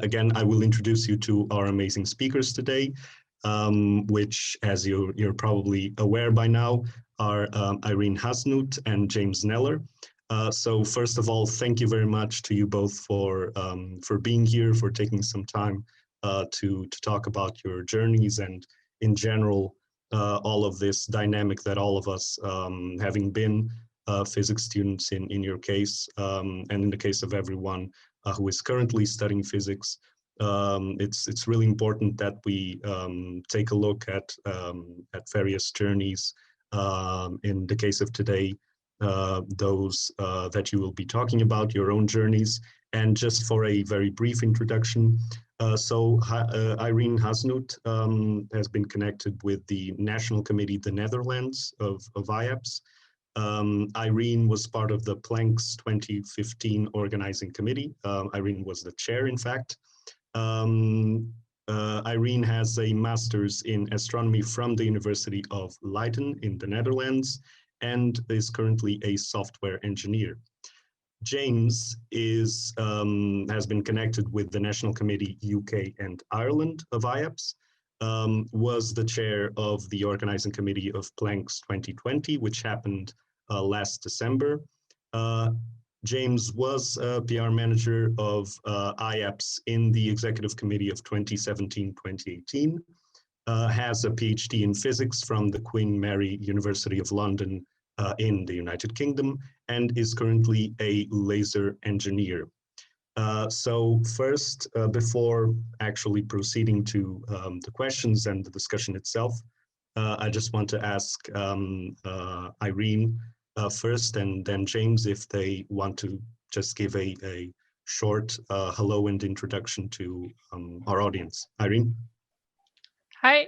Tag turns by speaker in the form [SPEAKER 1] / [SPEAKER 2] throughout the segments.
[SPEAKER 1] Again, I will introduce you to our amazing speakers today, which, as you're probably aware by now, are Irene Haasnoot and James Kneller. So first of all, thank you very much to you both for being here, for taking some time to talk about your journeys and in general, all of this dynamic that all of us, having been physics students in your case, and in the case of everyone who is currently studying physics, it's really important that we take a look at various journeys. In the case of today, those that you will be talking about, your own journeys. And just for a very brief introduction, Irene Haasnoot has been connected with the National Committee, the Netherlands of IAPS. Irene was part of the Planck's 2015 organizing committee. Irene was the chair, in fact. Irene has a master's in astronomy from the University of Leiden in the Netherlands and is currently a software engineer. James has been connected with the National Committee UK and Ireland of IAPS, was the chair of the organizing committee of Planck's 2020, which happened last December. James was PR manager of IAPS in the executive committee of 2017-2018, has a PhD in physics from the Queen Mary University of London in the United Kingdom, and is currently a laser engineer. So first, before actually proceeding to the questions and the discussion itself, I just want to ask Irene first, and then James, if they want to just give a short hello and introduction to our audience. Irene?
[SPEAKER 2] Hi,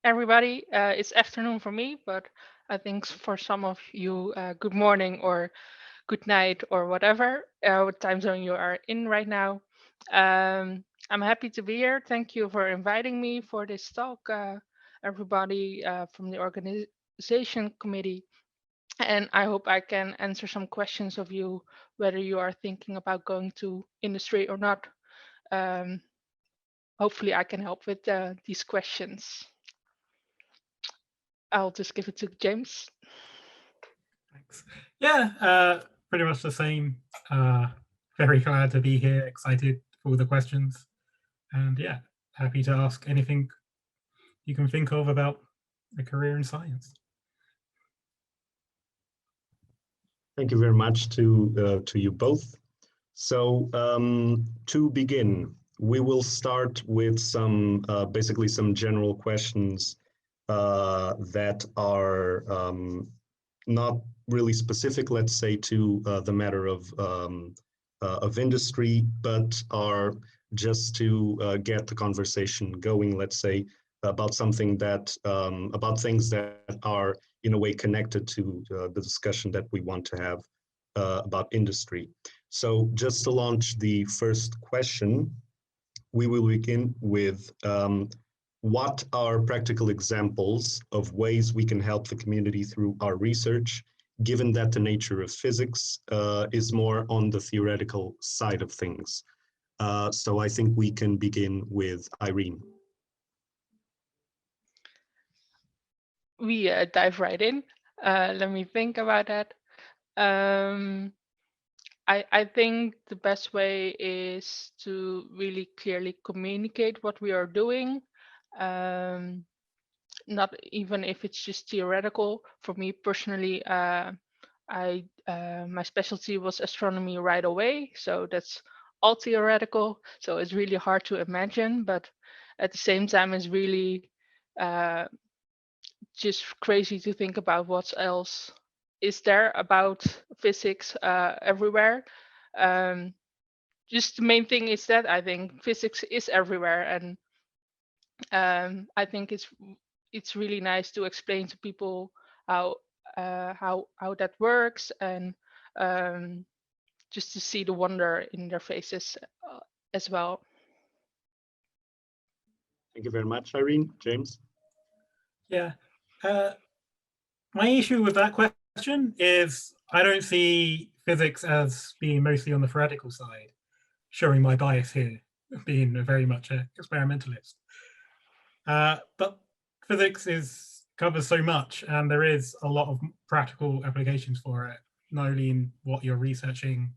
[SPEAKER 2] everybody. It's afternoon for me, but I think for some of you, good morning or good night or whatever, what time zone you are in right now. I'm happy to be here. Thank you for inviting me for this talk, everybody from the organization committee. And I hope I can answer some questions of you, whether you are thinking about going to industry or not. Hopefully I can help with these questions. I'll just give it to James.
[SPEAKER 3] Thanks. Yeah, pretty much the same. Very glad to be here, excited for all the questions. And yeah, happy to ask anything you can think of about a career in science.
[SPEAKER 1] Thank you very much to you both. So to begin, we will start with some basically some general questions that are not really specific, let's say, to the matter of industry, but are just to get the conversation going, let's say, about something that about things that are in a way connected to the discussion that we want to have about industry. So just to launch the first question, we will begin with what are practical examples of ways we can help the community through our research, given that the nature of physics is more on the theoretical side of things. So I think we can begin with Irene.
[SPEAKER 2] We dive right in. Let me think about that. I think the best way is to really clearly communicate what we are doing. Not even if it's just theoretical. For me personally, my specialty was astronomy right away, so that's all theoretical. So it's really hard to imagine, but at the same time, it's really just crazy to think about what else is there about physics everywhere. Just the main thing is that I think physics is everywhere, and I think it's really nice to explain to people how that works, and just to see the wonder in their faces as well.
[SPEAKER 1] Thank you very much, Irene. James?
[SPEAKER 3] Yeah, my issue with that question question is, I don't see physics as being mostly on the theoretical side, showing my bias here, being very much an experimentalist. But physics covers so much, and there is a lot of practical applications for it, not only in what you're researching,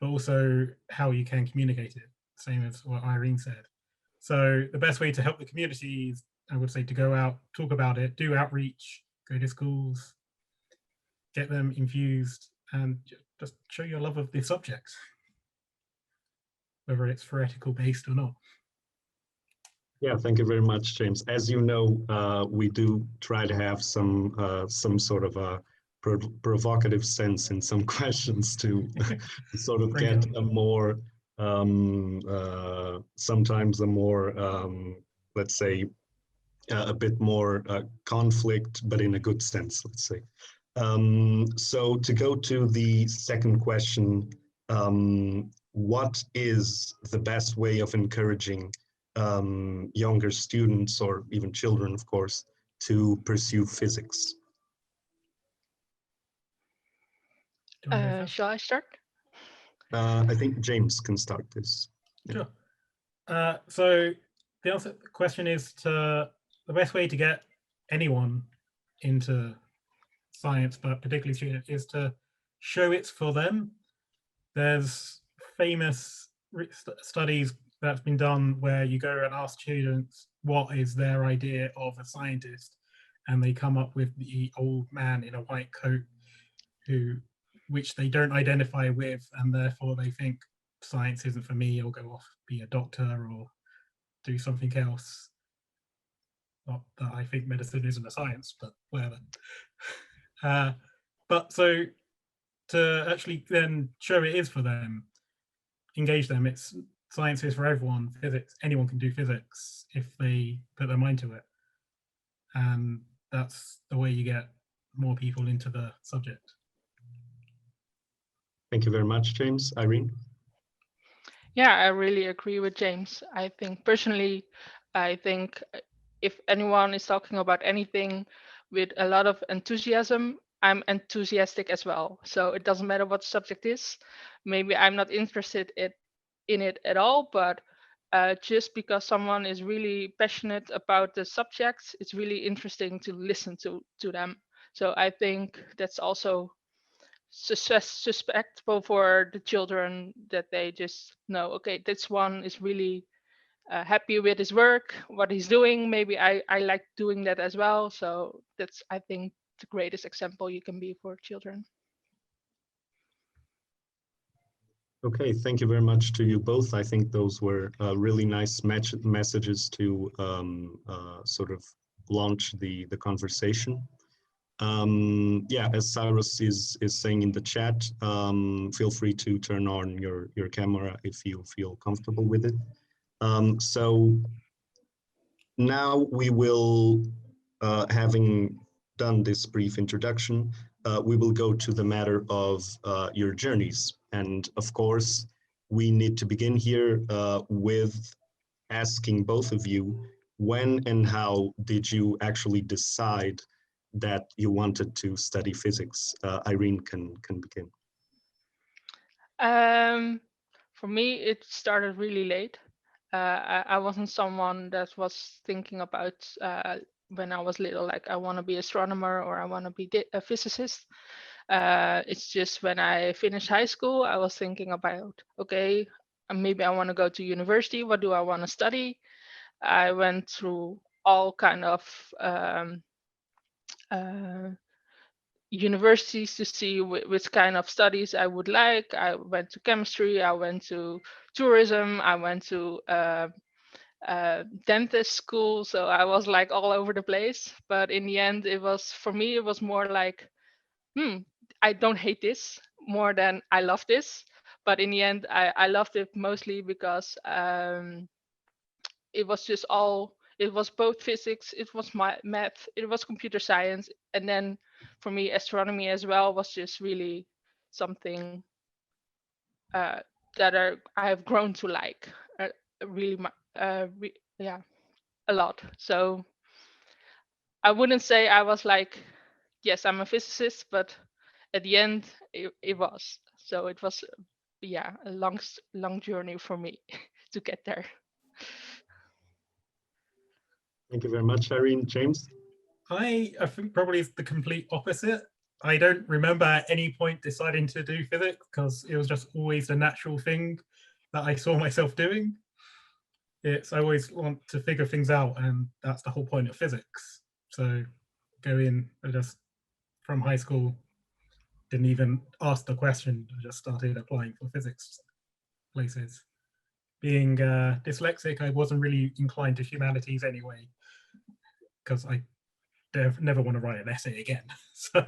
[SPEAKER 3] but also how you can communicate it, same as what Irene said. So the best way to help the community is, I would say, to go out, talk about it, do outreach, go to schools, get them infused, and just show your love of the subject, whether it's theoretical based or not.
[SPEAKER 1] Yeah, thank you very much, James. As you know, we do try to have some sort of a provocative sense in some questions to sort of get a more, sometimes a more, let's say, a bit more conflict, but in a good sense, let's say. So to go to the second question, what is the best way of encouraging younger students, or even children, of course, to pursue physics?
[SPEAKER 2] Shall I start?
[SPEAKER 1] I think James can start this.
[SPEAKER 3] Sure. So the question is, the best way to get anyone into science, but particularly students, is to show it's for them. There's famous studies that's been done where you go and ask students what is their idea of a scientist, and they come up with the old man in a white coat which they don't identify with, and therefore they think science isn't for me, or go off, be a doctor or do something else. Not that I think medicine isn't a science, but whatever. But so to actually then show it is for them, engage them, it's science is for everyone, physics, anyone can do physics if they put their mind to it. And that's the way you get more people into the subject.
[SPEAKER 1] Thank you very much, James. Irene?
[SPEAKER 2] Yeah, I really agree with James. I think personally, I think if anyone is talking about anything with a lot of enthusiasm, I'm enthusiastic as well. So it doesn't matter what the subject is. Maybe I'm not interested in it at all, but just because someone is really passionate about the subject, it's really interesting to listen to them. So I think that's also suspectful for the children, that they just know, okay, this one is really happy with his work, what he's doing. Maybe I like doing that as well. So that's, I think, the greatest example you can be for children.
[SPEAKER 1] Okay, thank you very much to you both. I think those were really nice messages to sort of launch the conversation. Yeah, as Cyrus is saying in the chat, feel free to turn on your camera if you feel comfortable with it. So now we will, having done this brief introduction, we will go to the matter of your journeys. And of course, we need to begin here with asking both of you, when and how did you actually decide that you wanted to study physics? Irene can begin.
[SPEAKER 2] For me, it started really late. I wasn't someone that was thinking about when I was little, like I want to be astronomer or I want to be a physicist. It's just when I finished high school, I was thinking about, okay, maybe I want to go to university. What do I want to study? I went through all kind of universities to see which kind of studies I would like. I went to chemistry, I went to tourism, I went to dentist school. So I was like all over the place. But in the end, it was, for me, it was more like, I don't hate this more than I love this. But in the end, I loved it mostly because it was just all, it was both physics, it was my math, it was computer science, and then for me astronomy as well was just really something that I have grown to like really yeah, a lot. So I wouldn't say I was like yes, I'm a physicist, but at the end it was. So it was, yeah, a long journey for me to get there.
[SPEAKER 1] Thank you very much, Irene. James?
[SPEAKER 3] I think probably it's the complete opposite. I don't remember at any point deciding to do physics because it was just always a natural thing that I saw myself doing. I always want to figure things out, and that's the whole point of physics. So go in, I just from high school, didn't even ask the question, I just started applying for physics places. Being dyslexic, I wasn't really inclined to humanities anyway, because I never want to write an essay again. So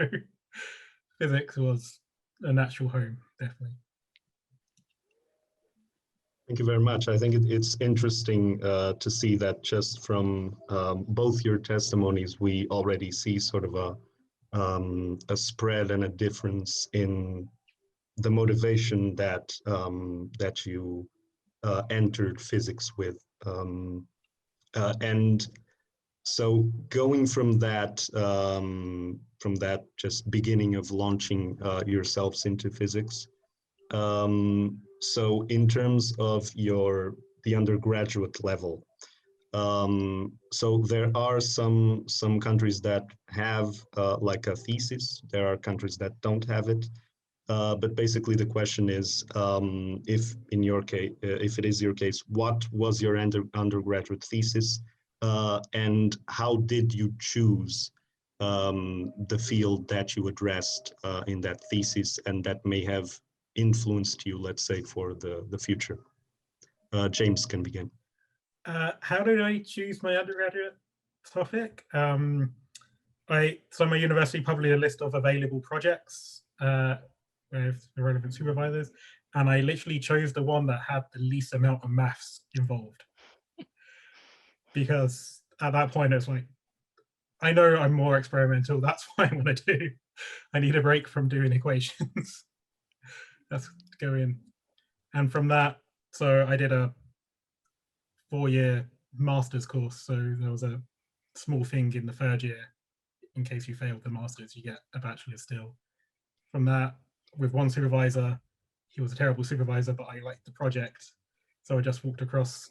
[SPEAKER 3] physics was a natural home, definitely.
[SPEAKER 1] Thank you very much. I think it's interesting to see that just from both your testimonies, we already see sort of a spread and a difference in the motivation that that you entered physics with. And so going from that just beginning of launching yourselves into physics, so in terms of the undergraduate level, so there are some countries that have like a thesis. There are countries that don't have it. But basically the question is, if in your case, if it is your case, what was your undergraduate thesis, and how did you choose the field that you addressed in that thesis, and that may have influenced you, let's say, for the future? James can begin.
[SPEAKER 3] How did I choose my undergraduate topic? So my university published a list of available projects with the relevant supervisors, and I literally chose the one that had the least amount of maths involved. Because at that point, it's like, I know I'm more experimental, that's what I want to do. I need a break from doing equations. Let's go in. And from that, so I did a 4-year master's course. So there was a small thing in the third year. In case you failed the master's, you get a bachelor's still. From that, with one supervisor, he was a terrible supervisor, but I liked the project. So I just walked across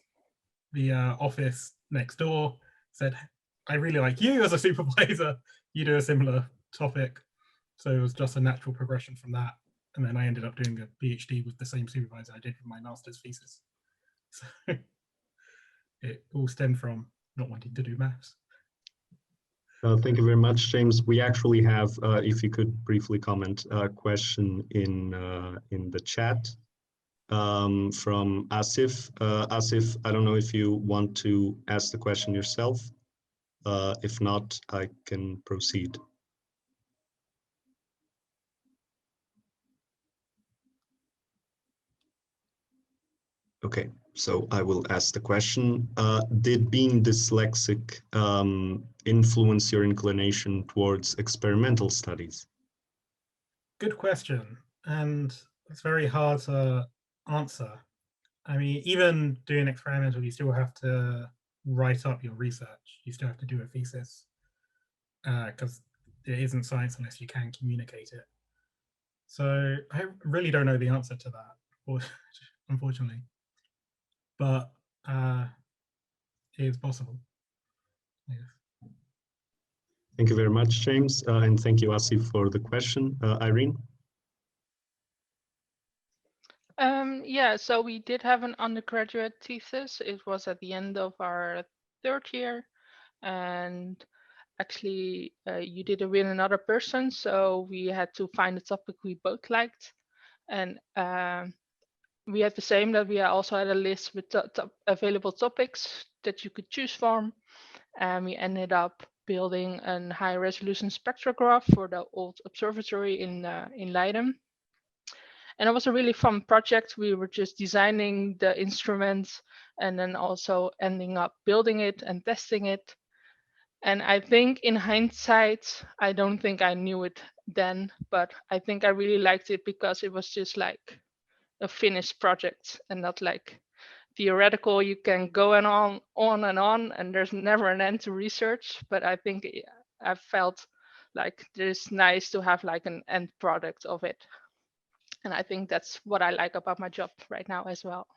[SPEAKER 3] the office next door, said, I really like you as a supervisor. You do a similar topic. So it was just a natural progression from that. And then I ended up doing a PhD with the same supervisor I did for my master's thesis. So it all stemmed from not wanting to do maths.
[SPEAKER 1] Thank you very much, James. We actually have, if you could briefly comment, a question in the chat from Asif. Asif, I don't know if you want to ask the question yourself. If not, I can proceed. Okay, so I will ask the question. Did being dyslexic influence your inclination towards experimental studies?
[SPEAKER 3] Good question. And it's very hard to answer. I mean, even doing experimental, you still have to write up your research. You still have to do a thesis because it isn't science unless you can communicate it. So I really don't know the answer to that, unfortunately. But it is possible. Yes.
[SPEAKER 1] Thank you very much, James, and thank you, Asif, for the question. Irene?
[SPEAKER 2] Yeah, so we did have an undergraduate thesis. It was at the end of our third year, and actually you did it with another person, so we had to find a topic we both liked, and we had the same, that we also had a list with available topics that you could choose from, and we ended up building a high resolution spectrograph for the old observatory in Leiden. And it was a really fun project. We were just designing the instruments and then also ending up building it and testing it. And I think in hindsight, I don't think I knew it then, but I think I really liked it because it was just like a finished project and not like theoretical. You can go on and there's never an end to research. But I think I felt like it's nice to have like an end product of it. And I think that's what I like about my job right now as well.